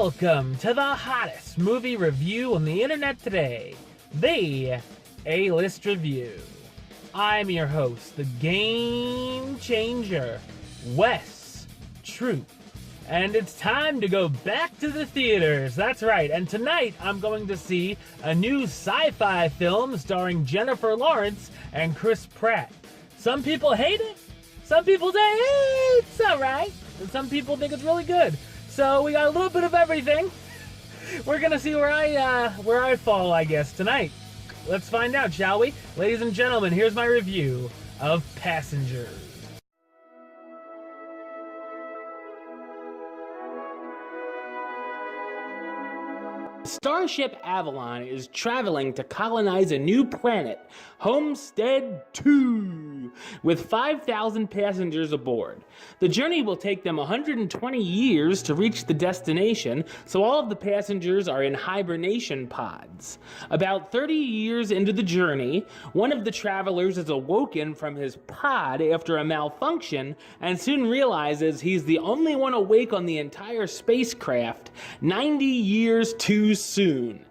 Welcome to the hottest movie review on the internet today, the A-List Review. I'm your host, the Game Changer, Wes Troop, and it's time to go back to the theaters. That's right, and tonight I'm going to see a new sci-fi film starring Jennifer Lawrence and Chris Pratt. Some people hate it, some people say, hey, it's alright, and some people think it's really good. So we got a little bit of everything. We're gonna see where I fall, I guess, tonight. Let's find out, shall we? Ladies and gentlemen, here's my review of Passengers. Starship Avalon is traveling to colonize a new planet, Homestead 2, with 5,000 passengers aboard. The journey will take them 120 years to reach the destination, so all of the passengers are in hibernation pods. About 30 years into the journey, one of the travelers is awoken from his pod after a malfunction and soon realizes he's the only one awake on the entire spacecraft, 90 years too soon.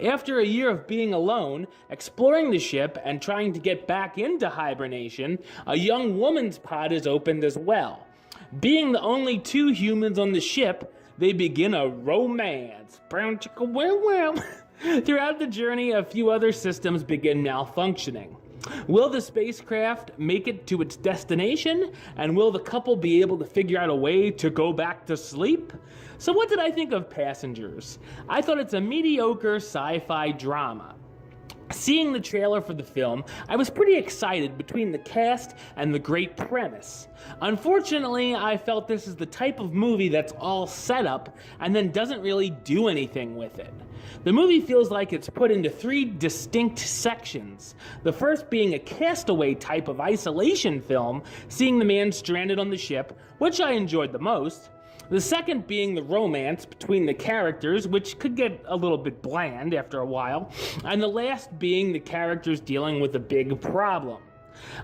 After a year of being alone, exploring the ship, and trying to get back into hibernation, a young woman's pod is opened as well. Being the only two humans on the ship, they begin a romance. Brown chicka wow wow. Throughout the journey, a few other systems begin malfunctioning. Will the spacecraft make it to its destination? And will the couple be able to figure out a way to go back to sleep? So what did I think of Passengers? I thought it's a mediocre sci-fi drama. Seeing the trailer for the film, I was pretty excited between the cast and the great premise. Unfortunately, I felt this is the type of movie that's all set up and then doesn't really do anything with it. The movie feels like it's put into three distinct sections. The first being a castaway type of isolation film, seeing the man stranded on the ship, which I enjoyed the most. The second being the romance between the characters, which could get a little bit bland after a while. And the last being the characters dealing with a big problem.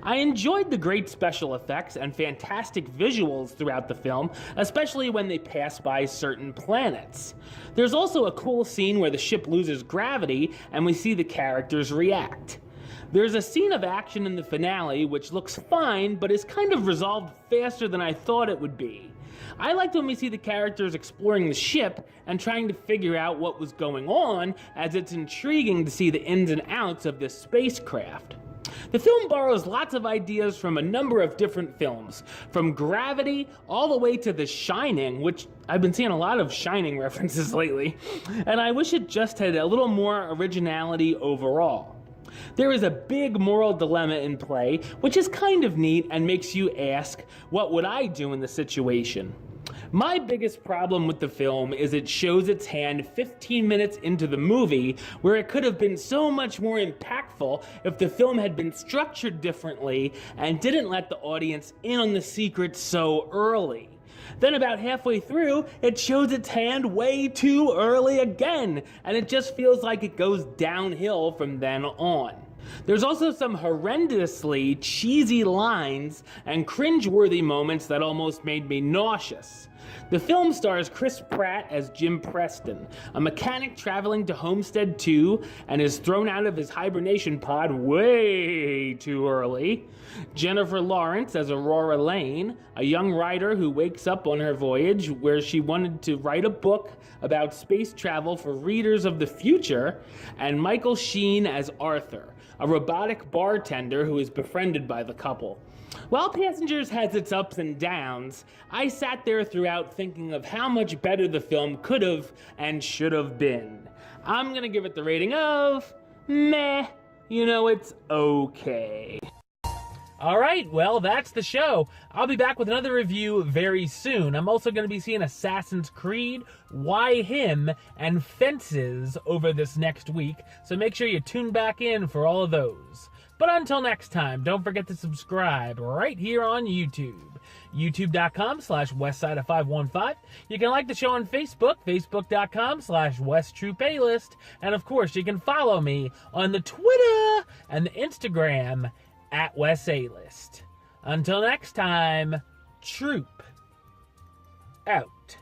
I enjoyed the great special effects and fantastic visuals throughout the film, especially when they pass by certain planets. There's also a cool scene where the ship loses gravity and we see the characters react. There's a scene of action in the finale which looks fine, but is kind of resolved faster than I thought it would be. I liked when we see the characters exploring the ship and trying to figure out what was going on, as it's intriguing to see the ins and outs of this spacecraft. The film borrows lots of ideas from a number of different films, from Gravity all the way to The Shining, which I've been seeing a lot of Shining references lately, and I wish it just had a little more originality overall. There is a big moral dilemma in play, which is kind of neat and makes you ask, what would I do in the situation? My biggest problem with the film is it shows its hand 15 minutes into the movie, where it could have been so much more impactful if the film had been structured differently and didn't let the audience in on the secret so early. Then about halfway through, it shows its hand way too early again, and it just feels like it goes downhill from then on. There's also some horrendously cheesy lines and cringeworthy moments that almost made me nauseous. The film stars Chris Pratt as Jim Preston, a mechanic traveling to Homestead 2 and is thrown out of his hibernation pod way too early. Jennifer Lawrence as Aurora Lane, a young writer who wakes up on her voyage where she wanted to write a book about space travel for readers of the future. And Michael Sheen as Arthur, a robotic bartender who is befriended by the couple. While Passengers has its ups and downs, I sat there throughout thinking of how much better the film could have and should have been. I'm gonna give it the rating of meh. You know, it's okay. Alright, well, that's the show. I'll be back with another review very soon. I'm also going to be seeing Assassin's Creed, Why Him, and Fences over this next week, so make sure you tune back in for all of those. But until next time, don't forget to subscribe right here on YouTube. YouTube.com/Westside515. You can like the show on Facebook, Facebook.com/WestTroopAlist. And of course, you can follow me on the Twitter and the Instagram @WesAlist. Until next time, Troop out.